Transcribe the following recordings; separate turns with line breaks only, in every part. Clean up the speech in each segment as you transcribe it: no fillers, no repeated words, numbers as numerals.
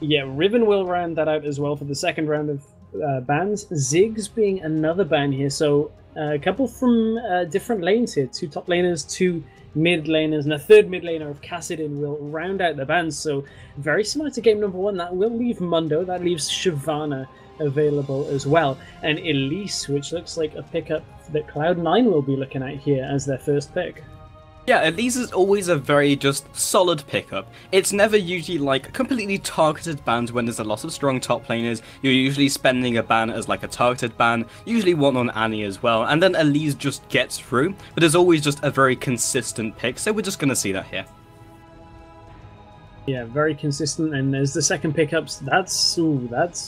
Yeah, Riven will round that out as well for the second round of bans. Ziggs being another ban here, so a couple from different lanes here. Two top laners, two mid laners, and a third mid laner of Kassadin will round out the bans. So very similar to game number one. That will leave Mundo, that leaves Shyvana available as well. And Elise, which looks like a pickup that Cloud9 will be looking at here as their first pick.
Yeah, Elise is always a very just solid pickup. It's never usually like completely targeted bans when there's a lot of strong top laners. You're usually spending a ban as like a targeted ban, usually one on Annie as well, and then Elise just gets through, but there's always just a very consistent pick, so we're just going to see that here.
Yeah, very consistent, and as the second pickups, that's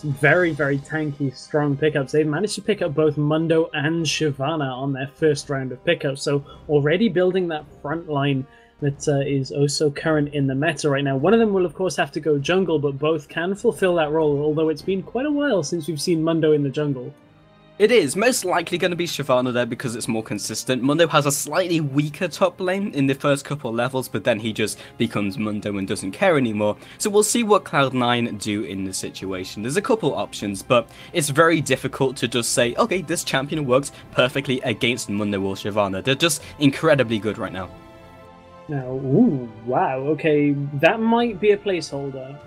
very, very tanky, strong pickups. They've managed to pick up both Mundo and Shyvana on their first round of pickups, so already building that front line that is oh so current in the meta right now. One of them will, of course, have to go jungle, but both can fulfill that role, although it's been quite a while since we've seen Mundo in the jungle.
It is most likely going to be Shyvana there because it's more consistent. Mundo has a slightly weaker top lane in the first couple of levels, but then he just becomes Mundo and doesn't care anymore. So we'll see what Cloud9 do in this situation. There's a couple options, but it's very difficult to just say, okay, this champion works perfectly against Mundo or Shyvana. They're just incredibly good right now.
Now, ooh, wow, okay, that might be a placeholder.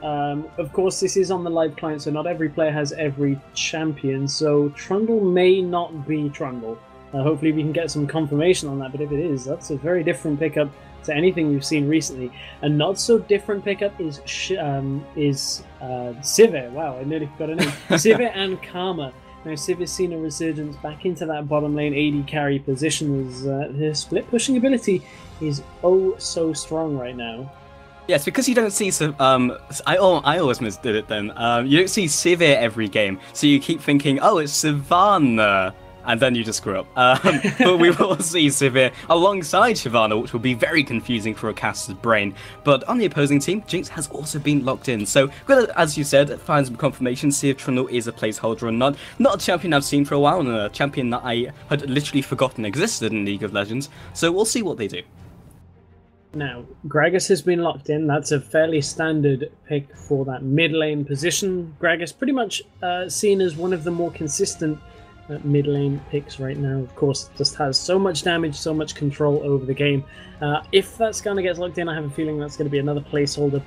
Of course, this is on the live client, so not every player has every champion, so Trundle may not be Trundle. Hopefully we can get some confirmation on that, but if it is, that's a very different pickup to anything we've seen recently. A not so different pickup is Sivir. Wow, I nearly forgot her name. Sivir and Karma. Now, Sivir's seen a resurgence back into that bottom lane AD carry position as her split pushing ability is oh so strong right now.
Yes, because you don't see I always misdid it then. You don't see Sivir every game, so you keep thinking, oh, it's Shyvana, and then you just screw up. But we will see Sivir alongside Shyvana, which will be very confusing for a caster's brain. But on the opposing team, Jinx has also been locked in. So, as you said, find some confirmation, see if Trundle is a placeholder or not. Not a champion I've seen for a while, and a champion that I had literally forgotten existed in League of Legends. So we'll see what they do.
Now, Gragas has been locked in. That's a fairly standard pick for that mid lane position. Gragas pretty much seen as one of the more consistent mid lane picks right now. Of course, just has so much damage, so much control over the game. If that Skarner gets locked in, I have a feeling that's going to be another placeholder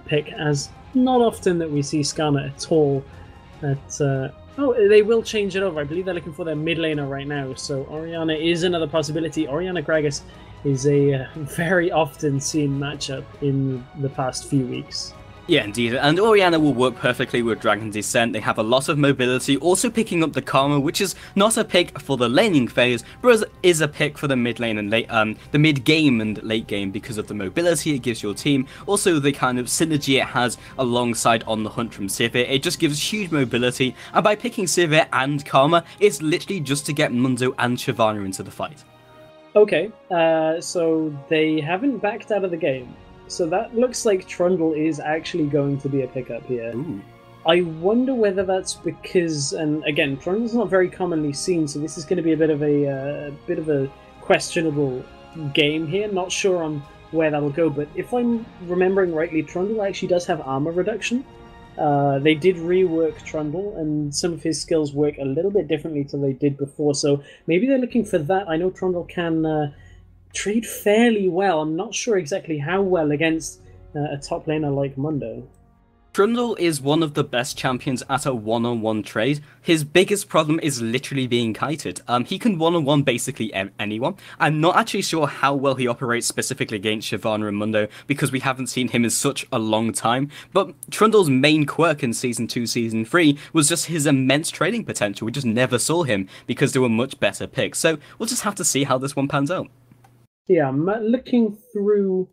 pick, as not often that we see Skarner at all. Oh, they will change it over. I believe they're looking for their mid laner right now, so Orianna is another possibility. Orianna Gragas is a very often seen matchup in the past few weeks.
Yeah, indeed, and Orianna will work perfectly with Dragon Descent. They have a lot of mobility, also picking up the Karma, which is not a pick for the laning phase, but is a pick for the mid lane and the mid game and late game because of the mobility it gives your team. Also, the kind of synergy it has alongside On the Hunt from Sivir. It just gives huge mobility, and by picking Sivir and Karma, it's literally just to get Mundo and Shyvana into the fight.
Okay, so they haven't backed out of the game. So that looks like Trundle is actually going to be a pickup here.
Ooh.
I wonder whether that's because, and again, Trundle's not very commonly seen, so this is going to be a bit of a questionable game here. Not sure on where that'll go, but if I'm remembering rightly, Trundle actually does have armor reduction. They did rework Trundle, and some of his skills work a little bit differently to they did before, so maybe they're looking for that. I know Trundle can trade fairly well. I'm not sure exactly how well against a top laner like Mundo.
Trundle is one of the best champions at a one-on-one trade. His biggest problem is literally being kited. He can one-on-one basically anyone. I'm not actually sure how well he operates specifically against Shyvana and Mundo because we haven't seen him in such a long time. But Trundle's main quirk in Season 2, Season 3 was just his immense trading potential. We just never saw him because there were much better picks. So we'll just have to see how this one pans out.
Yeah, I'm looking through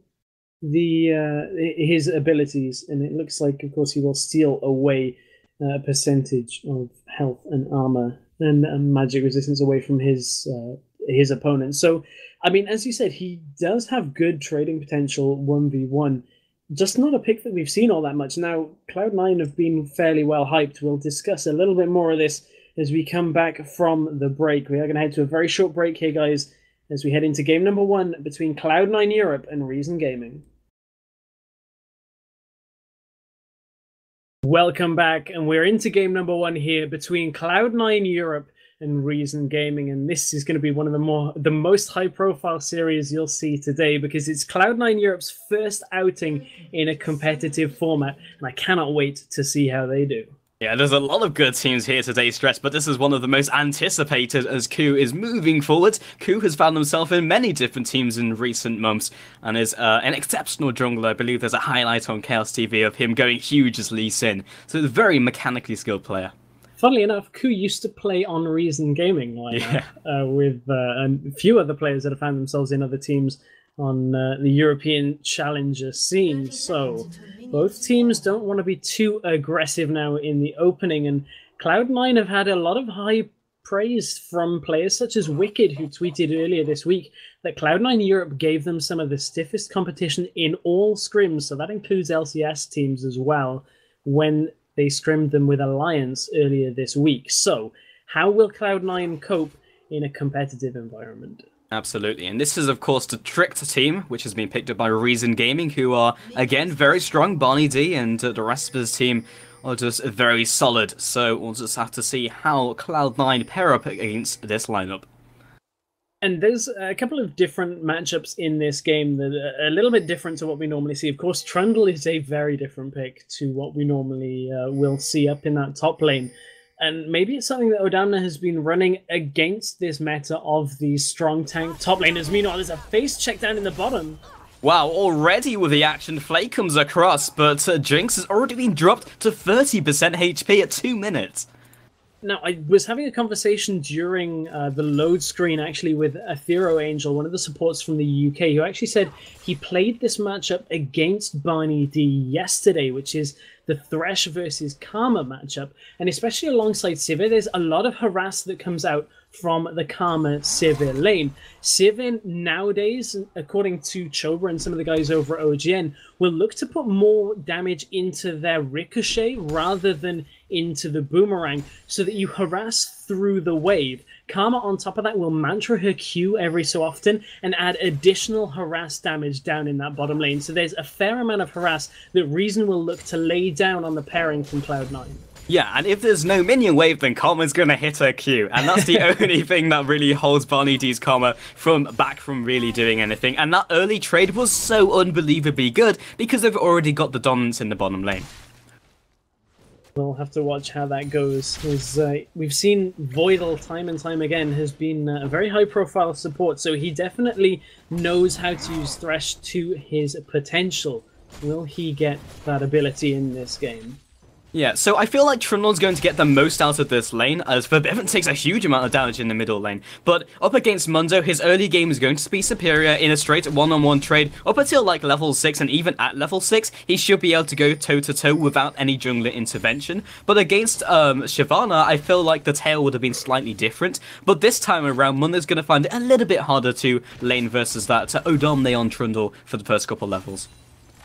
his abilities, and it looks like, of course, he will steal away a percentage of health and armor and magic resistance away from his opponent. So, I mean, as you said, he does have good trading potential 1v1, just not a pick that we've seen all that much. Now, Cloud9 have been fairly well hyped. We'll discuss a little bit more of this as we come back from the break. We are going to head to a very short break here, guys, as we head into game number 1 between Cloud9 Europe and Reason Gaming. Welcome back, and we're into game number 1 here between Cloud9 Europe and Reason Gaming, and this is going to be one of the most high-profile series you'll see today because it's Cloud9 Europe's first outing in a competitive format, and I cannot wait to see how they do.
Yeah, there's a lot of good teams here today, Stress, but this is one of the most anticipated as Ku is moving forward. Ku has found himself in many different teams in recent months and is an exceptional jungler. I believe there's a highlight on Chaos TV of him going huge as Lee Sin. So he's a very mechanically skilled player.
Funnily enough, Ku used to play on Reason Gaming with a few other players that have found themselves in other teams on the European Challenger scene. So both teams don't want to be too aggressive now in the opening, and Cloud9 have had a lot of high praise from players such as Wicked, who tweeted earlier this week that Cloud9 Europe gave them some of the stiffest competition in all scrims, so that includes LCS teams as well, when they scrimmed them with Alliance earlier this week. So how will Cloud9 cope in a competitive environment?
Absolutely, and this is of course the Tricked team, which has been picked up by Reason Gaming, who are again very strong. BarneyD and the rest of his team are just very solid, so we'll just have to see how Cloud9 pair up against this lineup.
And there's a couple of different matchups in this game that are a little bit different to what we normally see. Of course, Trundle is a very different pick to what we normally will see up in that top lane. And maybe it's something that Odoamne has been running against this meta of these strong tank top laners. Meanwhile, there's a face check down in the bottom.
Wow, already with the action, Flay comes across, but Jinx has already been dropped to 30% HP at 2 minutes.
Now, I was having a conversation during the load screen, actually, with Athero Angel, one of the supports from the UK, who actually said he played this matchup against BarneyD yesterday, which is the Thresh versus Karma matchup. And especially alongside Sivir, there's a lot of harass that comes out from the Karma Sivir lane. Sivir nowadays, according to Choba and some of the guys over at OGN, will look to put more damage into their ricochet rather than into the boomerang, so that you harass through the wave. Karma, on top of that, will mantra her Q every so often and add additional harass damage down in that bottom lane. So there's a fair amount of harass that Reason will look to lay down on the pairing from Cloud9.
Yeah, and if there's no minion wave, then Karma's gonna hit her Q, and that's the only thing that really holds BarneyD's Karma back from really doing anything. And that early trade was so unbelievably good because they've already got the dominance in the bottom lane.
We'll have to watch how that goes. We've seen Voidle time and time again has been a very high-profile support, so he definitely knows how to use Thresh to his potential. Will he get that ability in this game?
Yeah, so I feel like Trundle's going to get the most out of this lane, as Febiven takes a huge amount of damage in the middle lane. But up against Mundo, his early game is going to be superior in a straight one-on-one trade. Up until like level 6, and even at level 6, he should be able to go toe-to-toe without any jungler intervention. But against Shyvana, I feel like the tail would have been slightly different. But this time around, Mundo's going to find it a little bit harder to lane versus that Odoamne on Trundle for the first couple levels.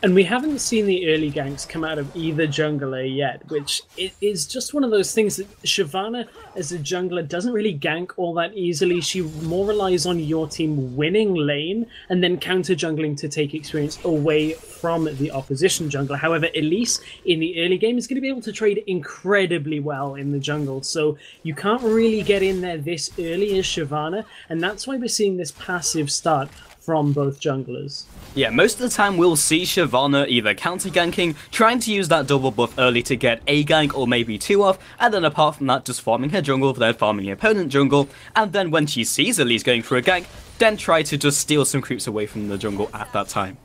And we haven't seen the early ganks come out of either jungler yet, which is just one of those things that Shyvana, as a jungler, doesn't really gank all that easily. She more relies on your team winning lane and then counter-jungling to take experience away from the opposition jungler. However, Elise, in the early game, is going to be able to trade incredibly well in the jungle, so you can't really get in there this early as Shyvana, and that's why we're seeing this passive start from both junglers.
Yeah, most of the time we'll see Shyvana either counter-ganking, trying to use that double buff early to get a gank or maybe 2 off, and then apart from that just farming her jungle, then farming the opponent jungle, and then when she sees Elise going for a gank, then try to just steal some creeps away from the jungle at that time.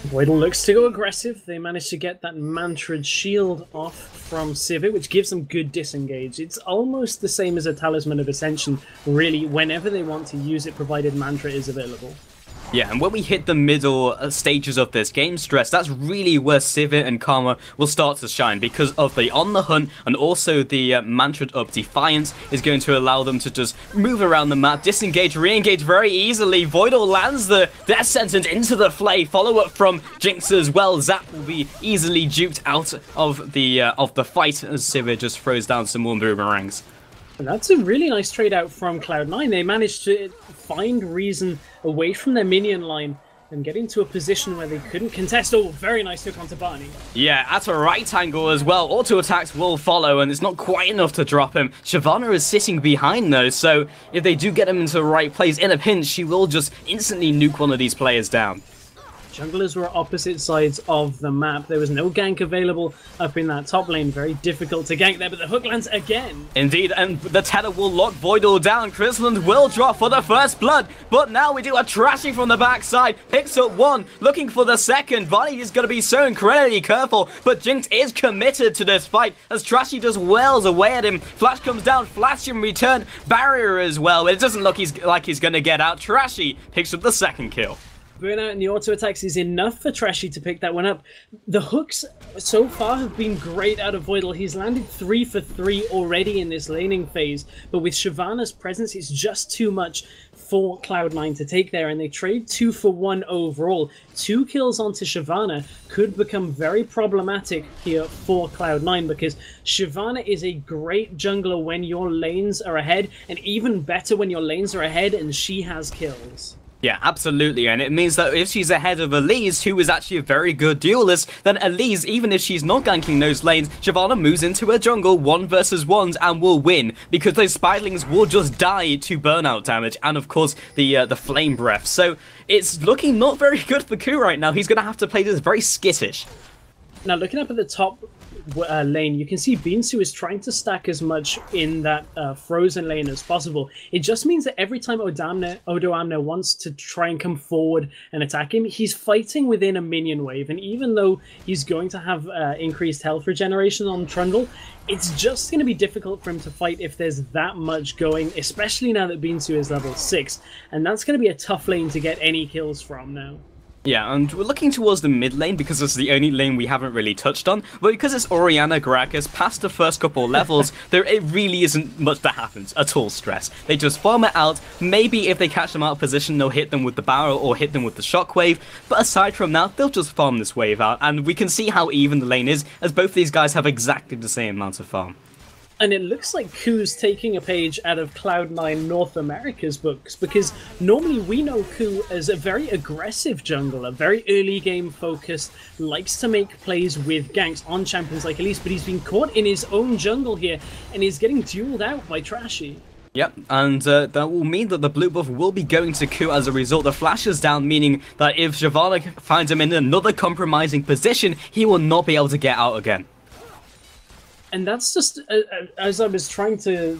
Voidle looks to go aggressive. They managed to get that mantraed shield off from Sivir, which gives them good disengage. It's almost the same as a Talisman of Ascension, really, whenever they want to use it, provided mantra is available.
Yeah, and when we hit the middle stages of this game, Stress, that's really where Sivir and Karma will start to shine, because of the On the Hunt, and also the mantraed up Defiance is going to allow them to just move around the map, disengage, re-engage very easily. Voidle lands the Death Sentence into the Flay, follow up from Jinx as well. Zap will be easily duped out of the fight as Sivir just throws down some more boomerangs.
And that's a really nice trade out from Cloud9. They managed to find Reason away from their minion line and get into a position where they couldn't contest. Oh, very nice hook onto Barney.
Yeah, at a right angle as well. Auto attacks will follow, and it's not quite enough to drop him. Shyvana is sitting behind, though, so if they do get him into the right place in a pinch, she will just instantly nuke one of these players down.
Junglers were opposite sides of the map. There was no gank available up in that top lane. Very difficult to gank there, but the hook lands again.
Indeed, and the tether will lock Voidle down. Krislund will drop for the first blood, but now we do a Trashy from the backside. Picks up one, looking for the second. BarneyD is going to be so incredibly careful, but Jinx is committed to this fight as Trashy just wails away at him. Flash comes down, flash in return, barrier as well. It doesn't look like he's going to get out. Trashy picks up the second kill.
Burnout and the auto attacks is enough for Trashy to pick that one up. The hooks so far have been great out of Voidle. He's landed 3 for 3 already in this laning phase, but with Shyvana's presence, it's just too much for Cloud9 to take there, and they trade 2 for 1 overall. 2 kills onto Shyvana could become very problematic here for Cloud9 because Shyvana is a great jungler when your lanes are ahead, and even better when your lanes are ahead and she has kills.
Yeah, absolutely, and it means that if she's ahead of Elise, who is actually a very good duelist, then Elise, even if she's not ganking those lanes, Shyvana moves into her jungle 1 versus 1s and will win, because those spiderlings will just die to burnout damage, and of course, the flame breath. So, it's looking not very good for Ku right now. He's going to have to play this very skittish.
Now, looking up at the top lane, you can see beansu is trying to stack as much in that frozen lane as possible. It just means that every time Odoamne wants to try and come forward and attack him, he's fighting within a minion wave, and even though he's going to have increased health regeneration on Trundle, it's just going to be difficult for him to fight if there's that much going, especially now that beansu is level 6, and that's going to be a tough lane to get any kills from now.
Yeah, and we're looking towards the mid lane because it's the only lane we haven't really touched on, but because it's Orianna Gragas past the first couple levels, it really isn't much that happens at all, stress. They just farm it out. Maybe if they catch them out of position, they'll hit them with the barrel or hit them with the shockwave, but aside from that, they'll just farm this wave out, and we can see how even the lane is, as both these guys have exactly the same amount of farm.
And it looks like Ku's taking a page out of Cloud9 North America's books, because normally we know Ku as a very aggressive jungler, very early game focused, likes to make plays with ganks on champions like Elise, but he's been caught in his own jungle here, and he's getting dueled out by Trashy.
Yep, and that will mean that the blue buff will be going to Ku as a result. The flash is down, meaning that if Shyvana finds him in another compromising position, he will not be able to get out again.
And that's just, as I was trying to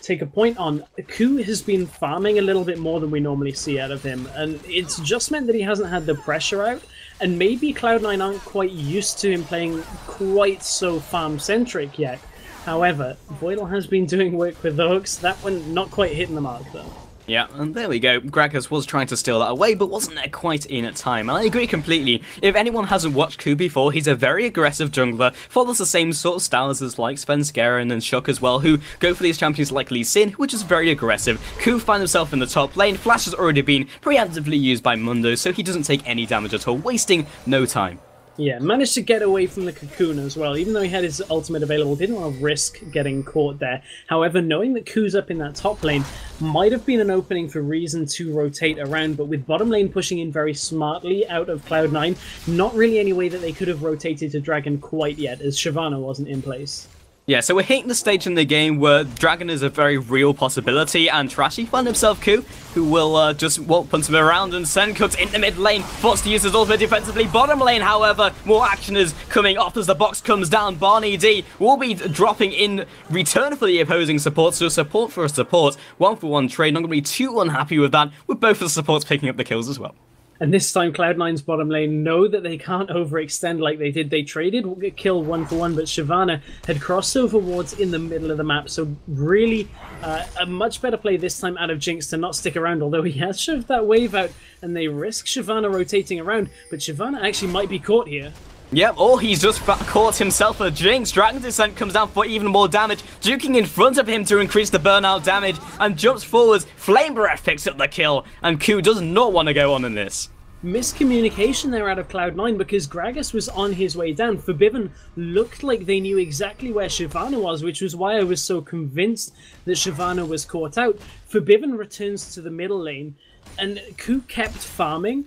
take a point on, Ku has been farming a little bit more than we normally see out of him, and it's just meant that he hasn't had the pressure out, and maybe Cloud9 aren't quite used to him playing quite so farm-centric yet. However, Voidle has been doing work with the hooks. That one not quite hitting the mark, though.
Yeah, and there we go. Gragas was trying to steal that away, but wasn't there quite in time. And I agree completely. If anyone hasn't watched Ku before, he's a very aggressive jungler, follows the same sort of styles as like Svenskeren and Shook as well, who go for these champions like Lee Sin, which is very aggressive. Ku finds himself in the top lane. Flash has already been preemptively used by Mundo, so he doesn't take any damage at all, wasting no time.
Yeah, managed to get away from the cocoon as well. Even though he had his ultimate available, didn't want to risk getting caught there. However, knowing that Ku's up in that top lane might have been an opening for Reason to rotate around, but with bottom lane pushing in very smartly out of Cloud9, not really any way that they could have rotated to Dragon quite yet, as Shyvana wasn't in place.
Yeah, so we're hitting the stage in the game where Dragon is a very real possibility, and Trashy finds himself Ku, who will just punt him around, and Sencux in the mid lane, forced to use his ultimate defensively. Bottom lane, however, more action is coming off as the box comes down. BarneyD will be dropping in return for the opposing support, so support for a support, 1-for-1 trade. Not going to be too unhappy with that, with both of the supports picking up the kills as well.
And this time, Cloud9's bottom lane know that they can't overextend like they did. They traded kill 1-for-1, but Shyvana had crossed over wards in the middle of the map. So really, a much better play this time out of Jinx to not stick around, although he has shoved that wave out, and they risk Shyvana rotating around. But Shyvana actually might be caught here.
Yep, or he's just caught himself a Jinx. Dragon Descent comes down for even more damage, juking in front of him to increase the burnout damage, and jumps forwards. Flame Breath picks up the kill, and Ku does not want to go on in this.
Miscommunication there out of Cloud9, because Gragas was on his way down. Febiven looked like they knew exactly where Shyvana was, which was why I was so convinced that Shyvana was caught out. Febiven returns to the middle lane, and Ku kept farming,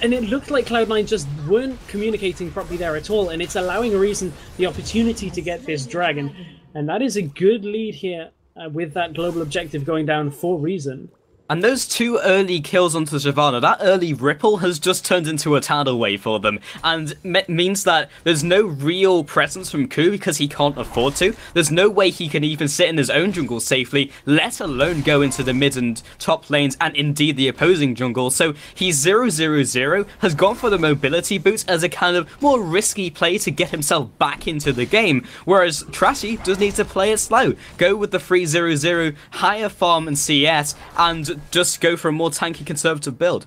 And it looked like Cloud9 just weren't communicating properly there at all, and it's allowing Reason the opportunity to get this dragon. And that is a good lead here with that global objective going down for Reason.
And those 2 early kills onto Shyvana, that early ripple has just turned into a tidal wave for them, and means that there's no real presence from Ku because he can't afford to. There's no way he can even sit in his own jungle safely, let alone go into the mid and top lanes and indeed the opposing jungle. So he's 0-0-0, has gone for the mobility boots as a kind of more risky play to get himself back into the game, whereas Trashy does need to play it slow, go with the 3-0-0, higher farm and CS, and just go for a more tanky conservative build.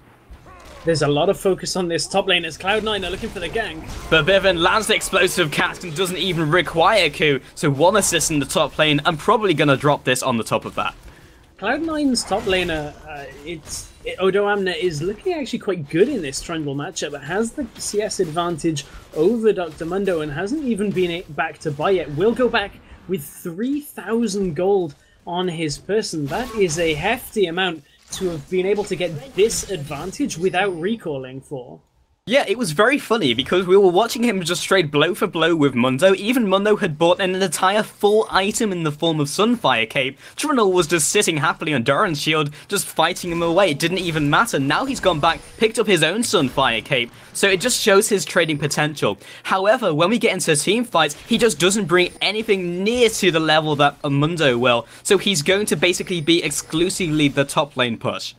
There's a lot of focus on this top lane as Cloud9 are looking for the gank.
Febiven lands the explosive cast and doesn't even require Q, so 1 assist in the top lane. I'm probably going to drop this on the top of that.
Cloud9's top laner, Odoamne, is looking actually quite good in this Trundle matchup. It has the CS advantage over Dr. Mundo and hasn't even been back to buy yet. Will go back with 3,000 gold on his person. That is a hefty amount to have been able to get this advantage without recalling for.
Yeah, it was very funny because we were watching him just trade blow for blow with Mundo. Even Mundo had bought an entire full item in the form of Sunfire Cape. Trundle was just sitting happily on Doran's shield, just fighting him away. It didn't even matter. Now he's gone back, picked up his own Sunfire Cape. So it just shows his trading potential. However, when we get into team fights, he just doesn't bring anything near to the level that Mundo will. So he's going to basically be exclusively the top lane push.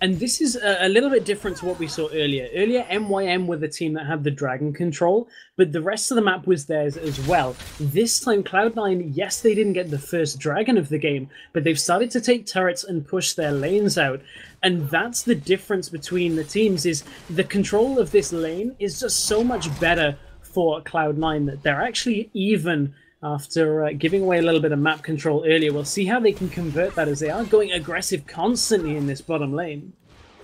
And this is a little bit different to what we saw earlier. Earlier, MYM were the team that had the dragon control, but the rest of the map was theirs as well. This time, Cloud9, yes, they didn't get the first dragon of the game, but they've started to take turrets and push their lanes out. And that's the difference between the teams, is the control of this lane is just so much better for Cloud9 that they're actually even after giving away a little bit of map control earlier. We'll see how they can convert that as they are going aggressive constantly in this bottom lane.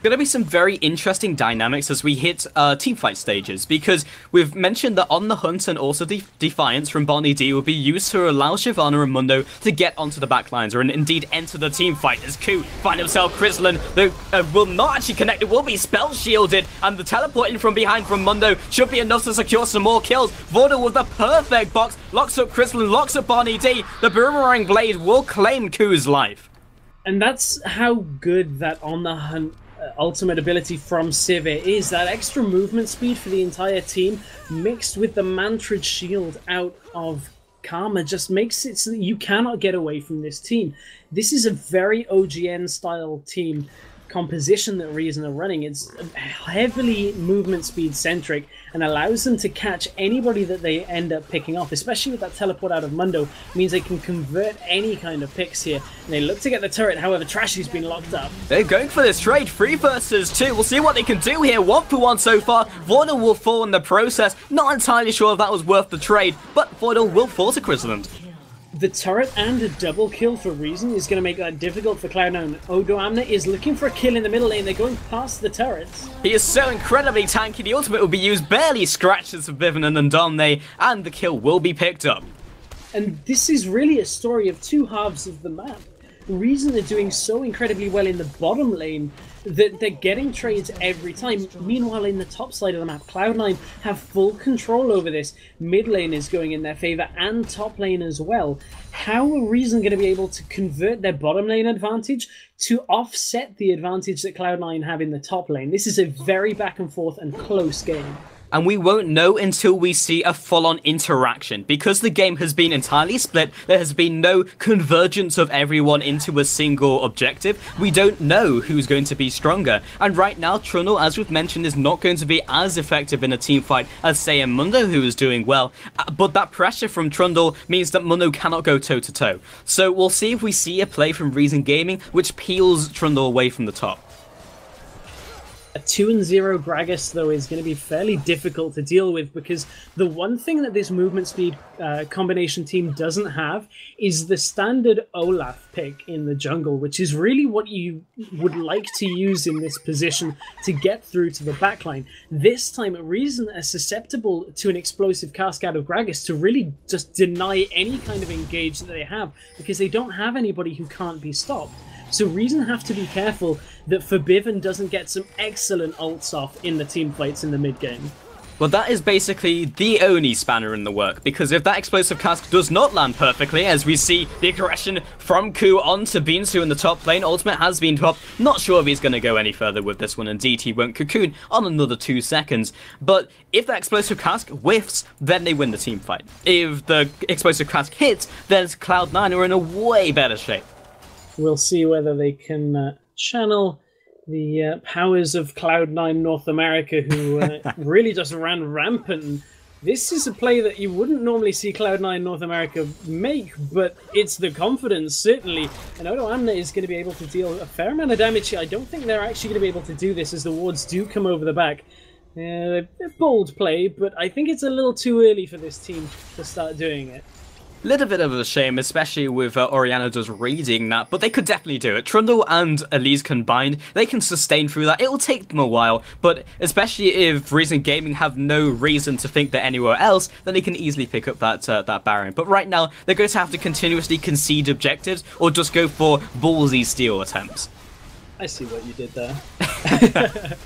Going to be some very interesting dynamics as we hit teamfight stages, because we've mentioned that On the Hunt and also Defiance from BarneyD will be used to allow Shyvana and Mundo to get onto the backlines or indeed enter the teamfight, as Ku find himself Krislund, though will not actually connect, it will be spell shielded, and the teleporting from behind from Mundo should be enough to secure some more kills. Voidle with the perfect box, locks up Krislund, locks up BarneyD, the Boomerang Blade will claim Ku's life.
And that's how good that On the Hunt ultimate ability from Sivir is. That extra movement speed for the entire team mixed with the Mantrid shield out of Karma just makes it so that you cannot get away from this team. This is a very OGN style team composition that Reason are running. It's heavily movement speed centric and allows them to catch anybody that they end up picking off, especially with that teleport out of Mundo. Means they can convert any kind of picks here. And they look to get the turret, however Trashy's been locked up.
They're going for this trade, 3 versus 2. We'll see what they can do here, 1 for 1 so far. Voidle will fall in the process. Not entirely sure if that was worth the trade, but Voidle will fall to Krislund.
The turret and a double kill for Reason is going to make that difficult for Cloud9. Odoamne is looking for a kill in the middle lane. They're going past the turrets.
He is so incredibly tanky. The ultimate will be used, barely scratches Febiven and Odoamne, and the kill will be picked up.
And this is really a story of 2 halves of the map. Reason are doing so incredibly well in the bottom lane that they're getting trades every time. Meanwhile, in the top side of the map, Cloud9 have full control over this. Mid lane is going in their favor and top lane as well. How are Reason going to be able to convert their bottom lane advantage to offset the advantage that Cloud9 have in the top lane? This is a very back and forth and close game.
And we won't know until we see a full-on interaction. Because the game has been entirely split, there has been no convergence of everyone into a single objective. We don't know who's going to be stronger. And right now, Trundle, as we've mentioned, is not going to be as effective in a team fight as, say, a Mundo, who is doing well. But that pressure from Trundle means that Mundo cannot go toe-to-toe. So we'll see if we see a play from Reason Gaming, which peels Trundle away from the top.
A 2-0 Gragas, though, is going to be fairly difficult to deal with, because the one thing that this movement speed combination team doesn't have is the standard Olaf pick in the jungle, which is really what you would like to use in this position to get through to the backline. This time, Reason are susceptible to an explosive cast out of Gragas to really just deny any kind of engage that they have, because they don't have anybody who can't be stopped. So Reason have to be careful that Febiven doesn't get some excellent ults off in the team fights in the mid game.
Well, that is basically the only spanner in the work, because if that explosive cask does not land perfectly, as we see the aggression from Ku onto beansu in the top lane, Ultimate has been dropped. Not sure if he's going to go any further with this one, indeed he won't cocoon on another 2 seconds. But if that explosive cask whiffs, then they win the team fight. If the explosive cask hits, then Cloud9 are in a way better shape.
We'll see whether they can channel the powers of Cloud9 North America, who really just ran rampant. This is a play that you wouldn't normally see Cloud9 North America make, but it's the confidence, certainly. And Odoamne is going to be able to deal a fair amount of damage here. I don't think they're actually going to be able to do this, as the wards do come over the back. A bold play, but I think it's a little too early for this team to start doing it.
Little bit of a shame, especially with Orianna just reading that, but they could definitely do it. Trundle and Elise combined, they can sustain through that. It will take them a while, but especially if Reason Gaming have no reason to think they're anywhere else, then they can easily pick up that Baron. But right now, they're going to have to continuously concede objectives or just go for ballsy steal attempts.
I see what you did there.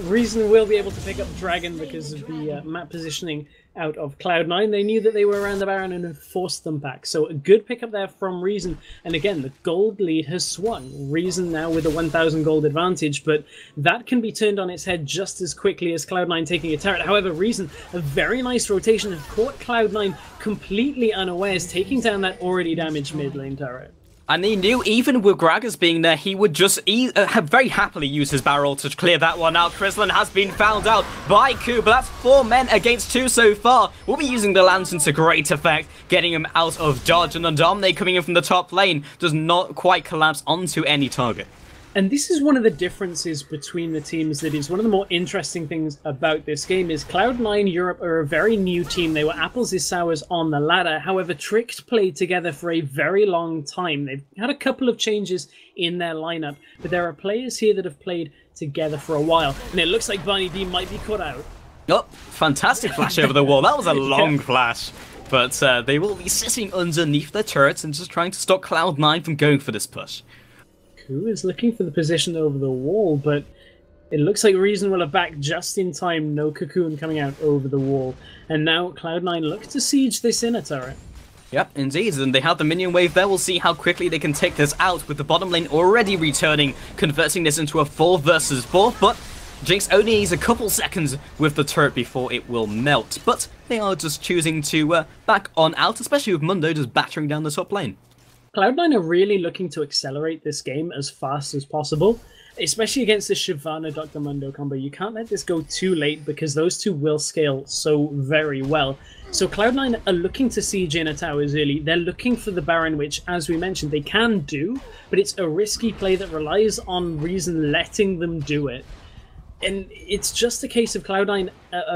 Reason will be able to pick up Dragon because of the map positioning out of Cloud9. They knew that they were around the Baron and had forced them back. So a good pickup there from Reason. And again, the gold lead has swung. Reason now with a 1,000 gold advantage, but that can be turned on its head just as quickly as Cloud9 taking a turret. However, Reason, a very nice rotation, have caught Cloud9 completely unawares, taking down that already damaged mid lane turret.
And he knew even with Gragas being there, he would just very happily use his barrel to clear that one out. Krislund has been found out by Ku, but that's 4 men against 2 so far. We'll be using the lantern to great effect, getting him out of dodge, and Odoamne coming in from the top lane does not quite collapse onto any target.
And this is one of the differences between the teams that is one of the more interesting things about this game is Cloud9 Europe are a very new team. They were apples is sours on the ladder. However, Tricked played together for a very long time. They've had a couple of changes in their lineup, but there are players here that have played together for a while. And it looks like BarneyD might be caught out.
Oh, fantastic flash over the wall. That was a long flash. But they will be sitting underneath their turrets and just trying to stop Cloud9 from going for this push.
Ku is looking for the position over the wall, but it looks like Reason will have back just in time. No cocoon coming out over the wall. And now Cloud9 look to siege this inner turret.
Yep, indeed, and they have the minion wave there. We'll see how quickly they can take this out with the bottom lane already returning, converting this into a 4 versus 4, but Jinx only needs a couple seconds with the turret before it will melt. But they are just choosing to back on out, especially with Mundo just battering down the top lane.
Cloud9 are really looking to accelerate this game as fast as possible, especially against the Shyvana Dr. Mundo combo. You can't let this go too late because those two will scale so very well. So Cloud9 are looking to siege inner towers early. They're looking for the Baron, which, as we mentioned, they can do, but it's a risky play that relies on Reason letting them do it. And it's just a case of Cloud9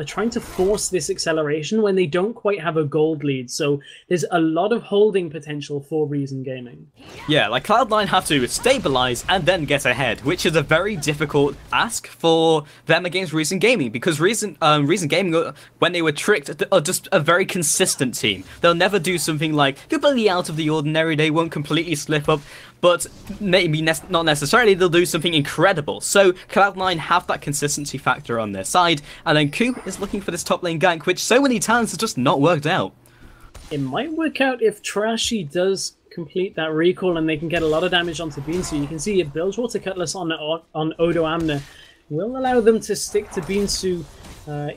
trying to force this acceleration when they don't quite have a gold lead. So there's a lot of holding potential for Reason Gaming.
Yeah, like Cloud9 have to stabilize and then get ahead, which is a very difficult ask for them against Reason Gaming, because Reason Gaming, when they were tricked, are just a very consistent team. They'll never do something like completely out of the ordinary. They won't completely slip up, but maybe not necessarily they'll do something incredible. So Cloud9 have that consistency factor on their side, and then Ku is looking for this top lane gank, which so many times has just not worked out.
It might work out if Trashy does complete that recall and they can get a lot of damage onto beansu. You can see a Bilgewater Cutlass on Odoamne will allow them to stick to beansu,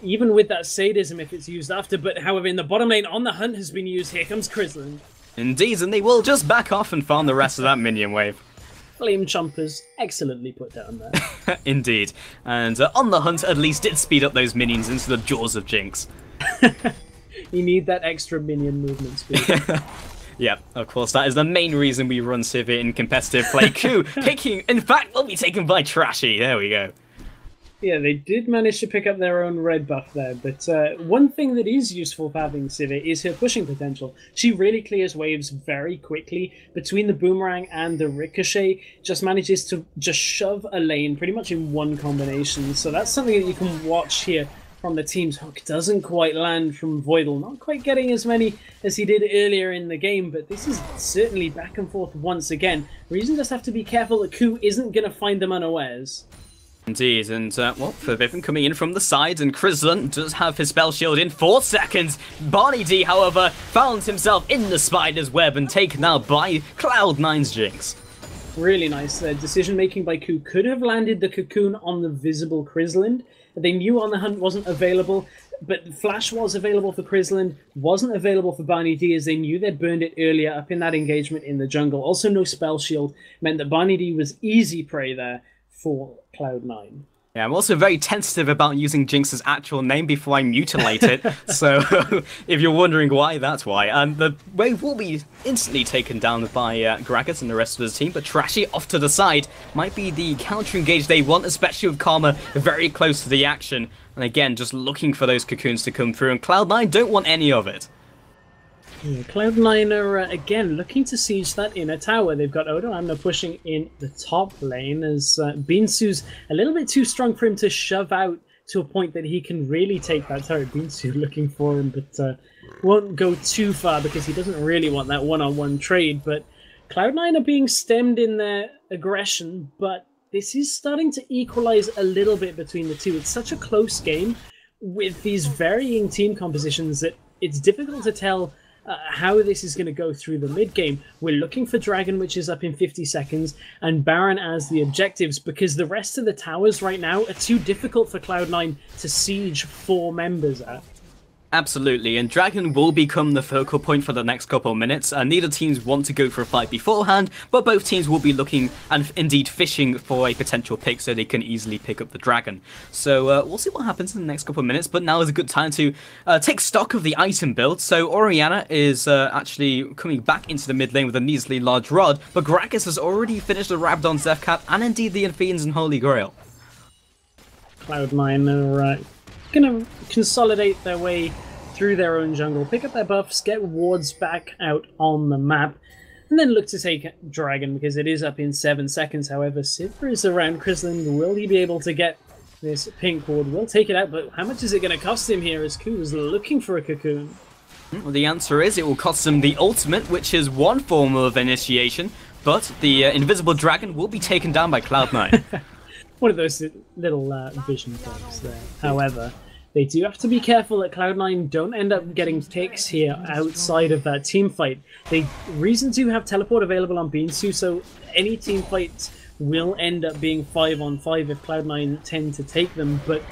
even with that sadism if it's used after. But however, in the bottom lane, On the Hunt has been used. Here comes Krislund.
Indeed, and they will just back off and farm the rest of that minion wave.
Flame Chompers, excellently put down there.
Indeed. And On the Hunt at least did speed up those minions into the jaws of Jinx.
You need that extra minion movement speed.
Yeah, of course, that is the main reason we run Sivir in competitive play. Ku picking, in fact, will be taken by Trashy. There we go.
Yeah, they did manage to pick up their own red buff there, but one thing that is useful for having Sivir is her pushing potential. She really clears waves very quickly. Between the boomerang and the ricochet, just manages to just shove a lane pretty much in one combination. So that's something that you can watch here from the team's hook doesn't quite land from Voidle. Not quite getting as many as he did earlier in the game, but this is certainly back and forth once again. Reason just have to be careful that Ku isn't going to find them unawares.
Indeed, and well, Febiven coming in from the side, and Krislund does have his spell shield in 4 seconds. BarneyD, however, found himself in the spider's web and taken out by Cloud9's Jinx.
Really nice decision making by Ku. Could have landed the cocoon on the visible Krislund. They knew On the Hunt wasn't available, but Flash was available for Krislund, wasn't available for BarneyD, as they knew they'd burned it earlier up in that engagement in the jungle. Also no spell shield meant that BarneyD was easy prey there for Cloud9.
Yeah, I'm also very tentative about using Jinx's actual name before I mutilate it, so if you're wondering why, that's why. And the wave will be instantly taken down by Gragas and the rest of his team, but Trashy off to the side might be the counter-engage they want, especially with Karma very close to the action. And again, just looking for those cocoons to come through, and Cloud9 don't want any of it.
Yeah, Cloud9 are, again, looking to siege that inner tower. They've got Odoamne pushing in the top lane, as beansu's a little bit too strong for him to shove out to a point that he can really take that turret. beansu looking for him, but won't go too far because he doesn't really want that one-on-one trade. But Cloud9 are being stemmed in their aggression, but this is starting to equalize a little bit between the two. It's such a close game with these varying team compositions that it's difficult to tell how this is going to go through the mid game. We're looking for Dragon, which is up in 50 seconds, and Baron as the objectives, because the rest of the towers right now are too difficult for Cloud9 to siege 4 members at.
Absolutely, and Dragon will become the focal point for the next couple of minutes. Neither teams want to go for a fight beforehand, but both teams will be looking and indeed fishing for a potential pick so they can easily pick up the Dragon. So we'll see what happens in the next couple of minutes, but now is a good time to take stock of the item build. So Orianna is actually coming back into the mid lane with a measly large rod, but Gragas has already finished the Rabdon Zeph Cap and indeed the Fiends and Holy Grail.
Cloud9 are going to consolidate their way through their own jungle, pick up their buffs, get wards back out on the map, and then look to take Dragon because it is up in 7 seconds. However, Sivir is around Krislund. Will he be able to get this pink ward? We'll take it out, but how much is it going to cost him here as Ku is looking for a cocoon?
Well, the answer is it will cost him the ultimate, which is one form of initiation, but the invisible dragon will be taken down by Cloud9.
One of those little vision things there. However, they do have to be careful that Cloud9 don't end up getting picks here outside of that team fight. Reason to have teleport available on beansu, so any team fights will end up being 5-on-5 if Cloud9 tend to take them, but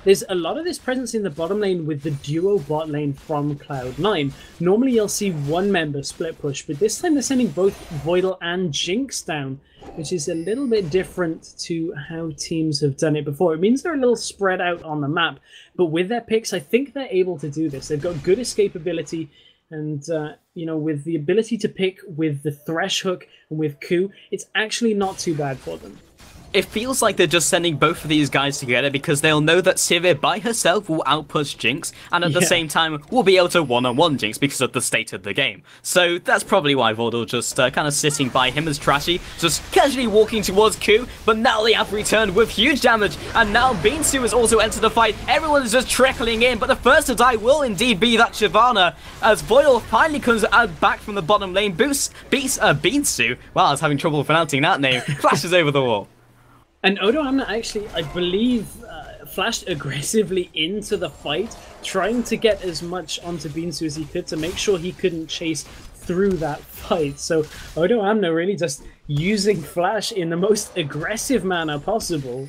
there's a lot of this presence in the bottom lane with the duo bot lane from Cloud9. Normally you'll see one member split push, but this time they're sending both Voidle and Jinx down, which is a little bit different to how teams have done it before. It means they're a little spread out on the map, but with their picks, I think they're able to do this. They've got good escapability, and you know, with the ability to pick with the Thresh hook and with Ku, it's actually not too bad for them.
It feels like they're just sending both of these guys together because they'll know that Sivir by herself will outpush Jinx, and at the same time will be able to one-on-one Jinx because of the state of the game. So that's probably why Voidle just kind of sitting by him as Trashy, just casually walking towards Ku, but now they have returned with huge damage, and now beansu has also entered the fight. Everyone is just trickling in, but the first to die will indeed be that Shyvana, as Voidle finally comes back from the bottom lane, beansu, wow, I was having trouble pronouncing that name, flashes over the wall.
And Odoamne actually, I believe, flashed aggressively into the fight, trying to get as much onto beansu as he could to make sure he couldn't chase through that fight. So Odoamne really just using Flash in the most aggressive manner possible.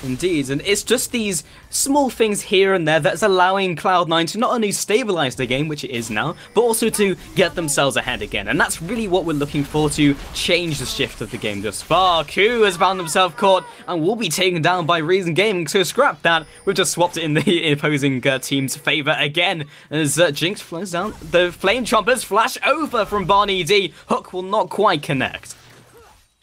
Indeed, and it's just these small things here and there that's allowing Cloud9 to not only stabilize the game, which it is now, but also to get themselves ahead again. And that's really what we're looking for to change the shift of the game thus far. Ku has found himself caught and will be taken down by Reason Gaming, so scrap that. We've just swapped it in the opposing team's favor again, as Jinx flows down. The Flame Chompers flash over from BarneyD. Hook will not quite connect.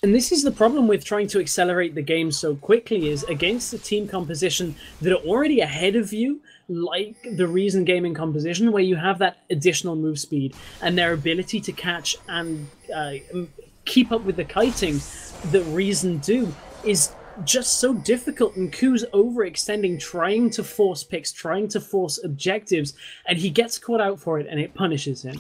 And this is the problem with trying to accelerate the game so quickly, is against a team composition that are already ahead of you, like the Reason Gaming composition, where you have that additional move speed and their ability to catch and keep up with the kiting that Reason do, is just so difficult, and Ku's overextending, trying to force picks, trying to force objectives, and he gets caught out for it, and it punishes him.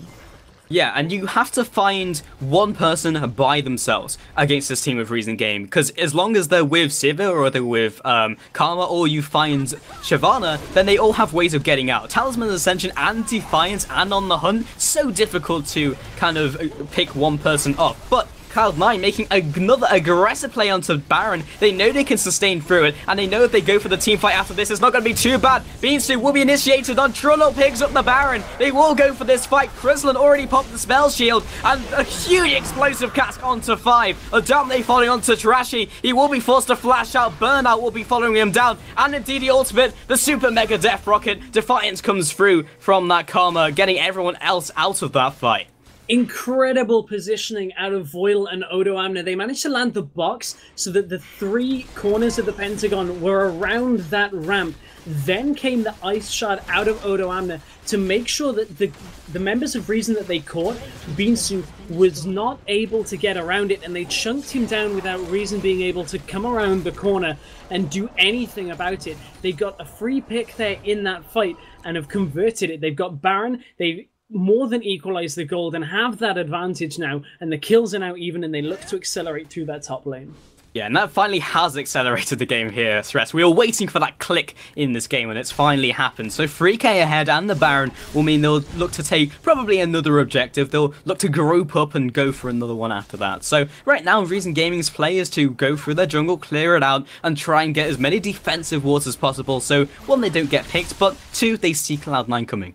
Yeah, and you have to find one person by themselves against this team of Reason Game, because as long as they're with Siva or they're with Karma, or you find Shyvana, then they all have ways of getting out. Talisman Ascension and Defiance and On the Hunt, so difficult to kind of pick one person off. But Cloud9 making another aggressive play onto Baron. They know they can sustain through it, and they know if they go for the team fight after this, it's not going to be too bad. beansu will be initiated on Trullo, picks up the Baron. They will go for this fight. Krislund already popped the spell shield, and a huge explosive cast onto 5. Odoamne following onto Trashy. He will be forced to flash out. Burnout will be following him down, and indeed the ultimate, the super mega death rocket. Defiance comes through from that Karma, getting everyone else out of that fight.
Incredible positioning out of Voidle and Odoamne. They managed to land the box so that the 3 corners of the Pentagon were around that ramp. Then came the ice shard out of Odoamne to make sure that the members of Reason that they caught, beansu, was not able to get around it, and they chunked him down without Reason being able to come around the corner and do anything about it. They got a free pick there in that fight and have converted it. They've got Baron, they've more than equalize the gold and have that advantage now, and the kills are now even, and they look to accelerate through that top lane.
Yeah, and that finally has accelerated the game here, Stress. We were waiting for that click in this game, and it's finally happened. So 3k ahead, and the Baron will mean they'll look to take probably another objective. They'll look to group up and go for another one after that. So right now, Reason Gaming's play is to go through their jungle, clear it out, and try and get as many defensive wards as possible. So 1, they don't get picked, but 2, they see Cloud9 coming.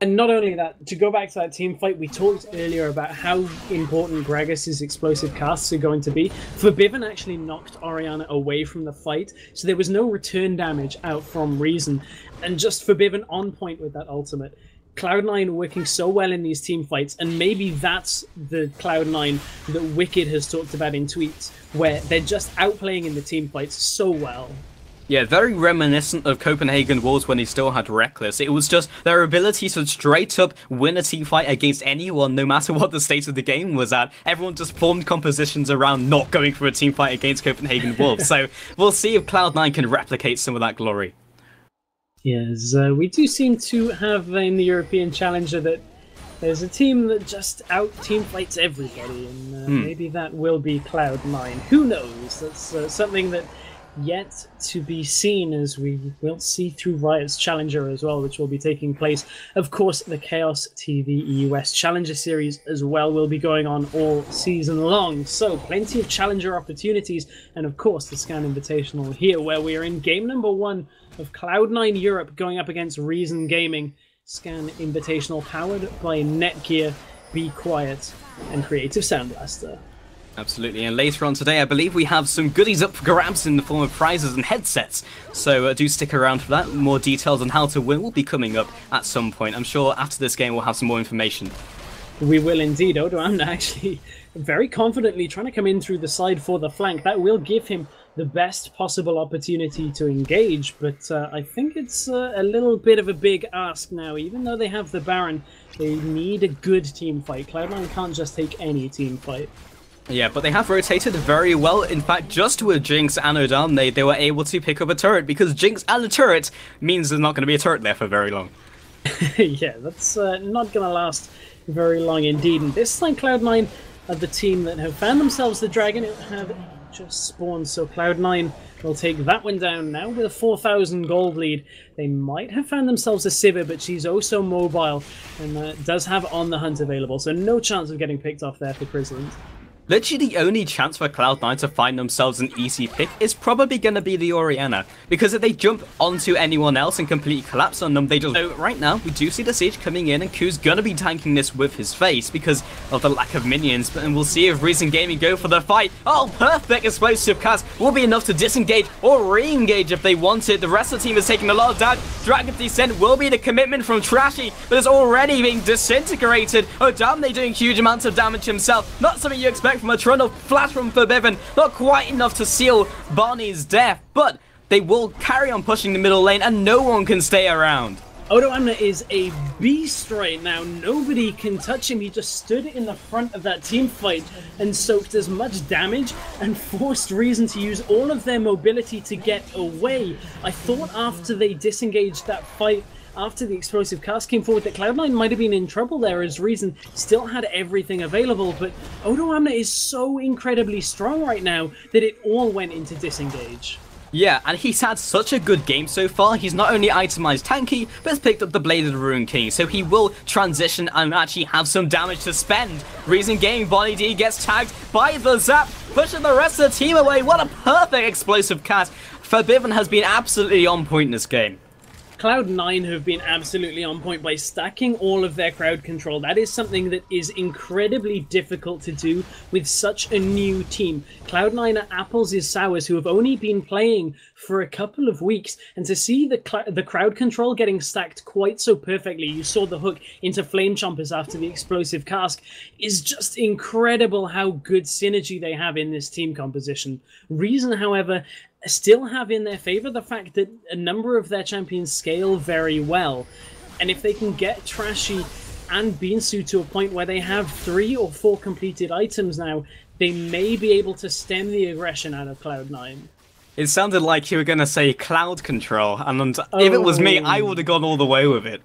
And not only that, to go back to that team fight, we talked earlier about how important Gragas' explosive casts are going to be. Febiven actually knocked Orianna away from the fight, so there was no return damage out from Reason. And just Febiven on point with that ultimate. Cloud9 working so well in these team fights, and maybe that's the Cloud9 that Wicked has talked about in tweets, where they're just outplaying in the team fights so well.
Yeah, very reminiscent of Copenhagen Wolves when he still had Reckless. It was just their ability to straight up win a team fight against anyone, no matter what the state of the game was at. Everyone just formed compositions around not going for a team fight against Copenhagen Wolves. So we'll see if Cloud9 can replicate some of that glory.
Yes, we do seem to have in the European Challenger that there's a team that just out-team fights everybody, and maybe that will be Cloud9. Who knows? That's something that yet to be seen, as we will see through Riot's Challenger as well, which will be taking place. Of course, the Chaos TV US Challenger Series as well will be going on all season long. So plenty of Challenger opportunities, and of course the Scan Invitational here, where we are in game number 1 of Cloud9 Europe going up against Reason Gaming. Scan Invitational powered by Netgear, Be Quiet, and Creative Sound Blaster.
Absolutely, and later on today, I believe we have some goodies up for grabs in the form of prizes and headsets. So do stick around for that. More details on how to win will be coming up at some point. I'm sure after this game we'll have some more information.
We will indeed. Odoamne actually very confidently trying to come in through the side for the flank. That will give him the best possible opportunity to engage, but I think it's a little bit of a big ask now. Even though they have the Baron, they need a good team fight. Cloud9 can't just take any team fight.
Yeah, but they have rotated very well. In fact, just with Jinx and Odoamne, they were able to pick up a turret, because Jinx and a turret means there's not going to be a turret there for very long.
Yeah, that's not going to last very long indeed. And this time Cloud9 are the team that have found themselves the dragon. It have just spawned, so Cloud9 will take that one down now with a 4,000 gold lead. They might have found themselves a Sivir, but she's oh so mobile and does have On the Hunt available, so no chance of getting picked off there for Krislund.
Literally the only chance for Cloud9 to find themselves an easy pick is probably going to be the Orianna, because if they jump onto anyone else and completely collapse on them, they just... So right now, we do see the Siege coming in, and Q's going to be tanking this with his face because of the lack of minions, and we'll see if Reason Gaming go for the fight. Oh, perfect explosive cast will be enough to disengage or re-engage if they want it. The rest of the team is taking a lot of damage. Dragon Descent will be the commitment from Trashy, but it's already being disintegrated. Odoamne doing huge amounts of damage himself. Not something you expect from a Trundle. Flash from Febiven, not quite enough to seal BarneyD's death, but they will carry on pushing the middle lane and no one can stay around.
Odoamne is a beast right now. Nobody can touch him. He just stood in the front of that team fight and soaked as much damage and forced Reason to use all of their mobility to get away. I thought after they disengaged that fight, after the explosive cast came forward, that Cloud9 might have been in trouble there as Reason still had everything available, but Odoamne is so incredibly strong right now that it all went into disengage.
Yeah, and he's had such a good game so far. He's not only itemized tanky, but has picked up the Blade of the Ruin King, so he will transition and actually have some damage to spend. Reason game, BarneyD gets tagged by the Zap, pushing the rest of the team away. What a perfect explosive cast. Febiven has been absolutely on point in this game.
Cloud9 have been absolutely on point by stacking all of their crowd control. That is something that is incredibly difficult to do with such a new team. Cloud9 are apples is sours who have only been playing for a couple of weeks, and to see the crowd control getting stacked quite so perfectly, you saw the hook into Flame Chompers after the explosive cask, is just incredible how good synergy they have in this team composition. Reason, however, still have in their favor the fact that a number of their champions scale very well, and if they can get Trashy and beansu to a point where they have 3 or 4 completed items now, they may be able to stem the aggression out of Cloud9.
It sounded like you were going to say cloud control, and if it was me, I would have gone all the way with it.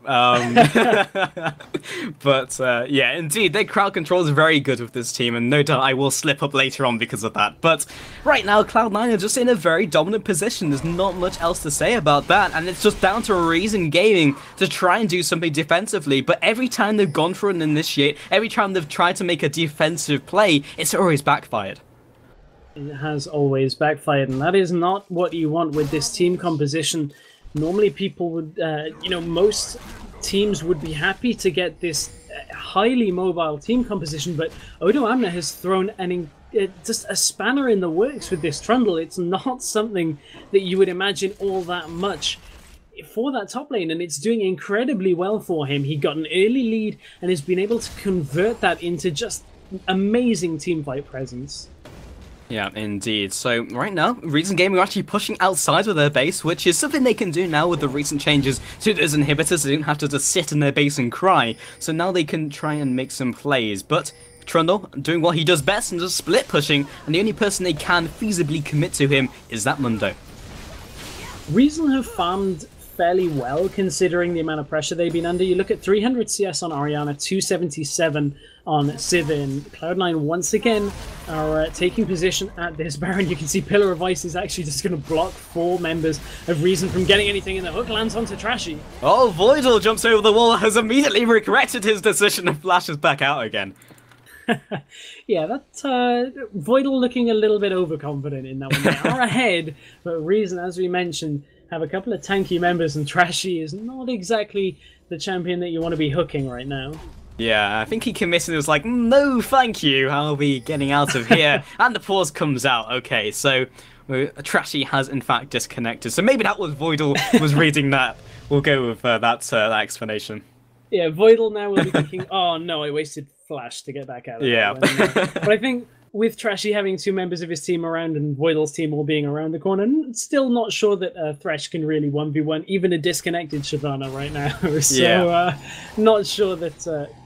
But yeah, indeed, their crowd control is very good with this team, and no doubt I will slip up later on because of that. But right now, Cloud9 are just in a very dominant position. There's not much else to say about that, and it's just down to Reason Gaming to try and do something defensively. But every time they've gone for an initiate, every time they've tried to make a defensive play, it's always backfired.
It has always backfired, and that is not what you want with this team composition. Normally people would, most teams would be happy to get this highly mobile team composition, but Odoamne has thrown just a spanner in the works with this Trundle. It's not something that you would imagine all that much for that top lane, and it's doing incredibly well for him. He got an early lead and has been able to convert that into just amazing teamfight presence.
Yeah, indeed. So right now, Reason Gaming are actually pushing outside of their base, which is something they can do now with the recent changes to those inhibitors. They don't have to just sit in their base and cry. So now they can try and make some plays. But Trundle doing what he does best and just split pushing, and the only person they can feasibly commit to him is that Mundo.
Reason have farmed fairly well considering the amount of pressure they've been under. You look at 300 CS on Orianna, 277 on Sivin. Cloud9 once again are taking position at this Baron. You can see Pillar of Ice is actually just going to block 4 members of Reason from getting anything in the hook. Lands onto Trashy.
Oh, Voidle jumps over the wall, has immediately regretted his decision and flashes back out again.
Yeah, that Voidle looking a little bit overconfident in that one. They are ahead, but Reason, as we mentioned, have a couple of tanky members, and Trashy is not exactly the champion that you want to be hooking right now.
Yeah, I think he committed and was like, no thank you, I'll be getting out of here. And the pause comes out. Okay, so Trashy has in fact disconnected. So maybe that was Voidle was reading that. We'll go with that explanation. Yeah,
Voidle now will be thinking, oh no, I wasted Flash to get back out of that. But I think with Trashy having 2 members of his team around and Voidle's team all being around the corner, still not sure that Thresh can really 1v1 even a disconnected Shyvana right now. So not sure that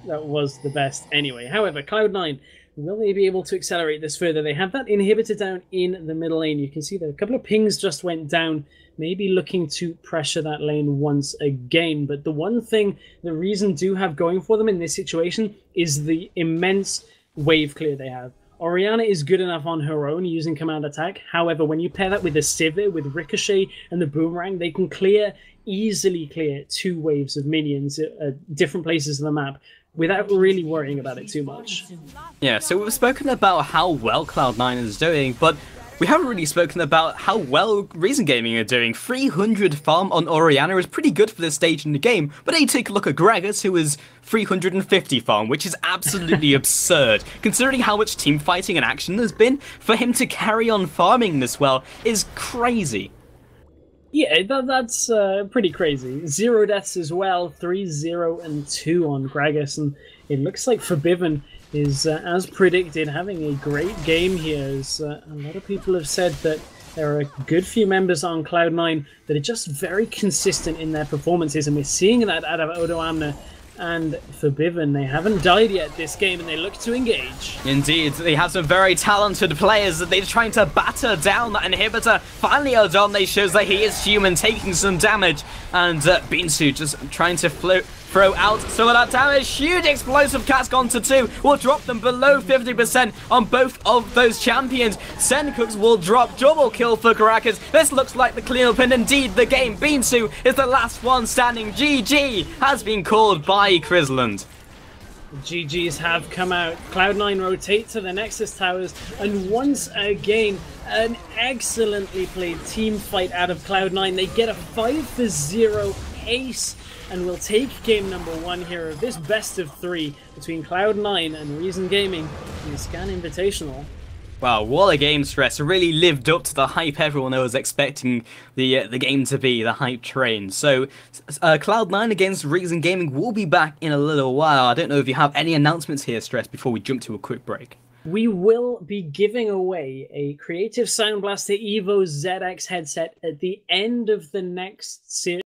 that was the best anyway. However, Cloud9, will they be able to accelerate this further? They have that inhibitor down in the middle lane. You can see that a couple of pings just went down, maybe looking to pressure that lane once again. But the one thing the Reason do have going for them in this situation is the immense wave clear they have. Orianna is good enough on her own using command attack. However, when you pair that with a Sivir, with Ricochet and the Boomerang, they can easily clear 2 waves of minions at different places of the map without really worrying about it too much.
Yeah, so we've spoken about how well Cloud9 is doing, but we haven't really spoken about how well Reason Gaming are doing. 300 farm on Orianna is pretty good for this stage in the game, but then you take a look at Gragas, who is 350 farm, which is absolutely absurd. Considering how much team fighting and action there's been, for him to carry on farming this well is crazy.
Yeah, that's pretty crazy. 0 deaths as well, 3, 0, and 2 on Gragas, and it looks like Febiven is, as predicted, having a great game here. As a lot of people have said that There are a good few members on Cloud9 that are just very consistent in their performances, and we're seeing that out of Odoamne and Febiven. They haven't died yet this game, and they look to engage.
Indeed, they have some very talented players that they're trying to batter down that inhibitor. Finally, Odoamne shows that he is human, taking some damage, and beansu just trying to throw out some of that damage. Huge explosive cast gone to 2. Will drop them below 50% on both of those champions. Sencux will drop double kill for Caracas. This looks like the cleanup and indeed the game. beansu is the last one standing. GG has been called by Krislund.
The GGs have come out. Cloud9 rotate to the Nexus towers, and once again, an excellently played team fight out of Cloud9. They get a 5-0 ace, and we'll take game number 1 here of this best of 3 between Cloud9 and Reason Gaming in the Scan Invitational.
Wow, what a game, Stress. It really lived up to the hype everyone was expecting the game to be, the hype train. So, Cloud9 against Reason Gaming will be back in a little while. I don't know if you have any announcements here, Stress, before we jump to a quick break.
We will be giving away a Creative Sound Blaster Evo ZX headset at the end of the next series.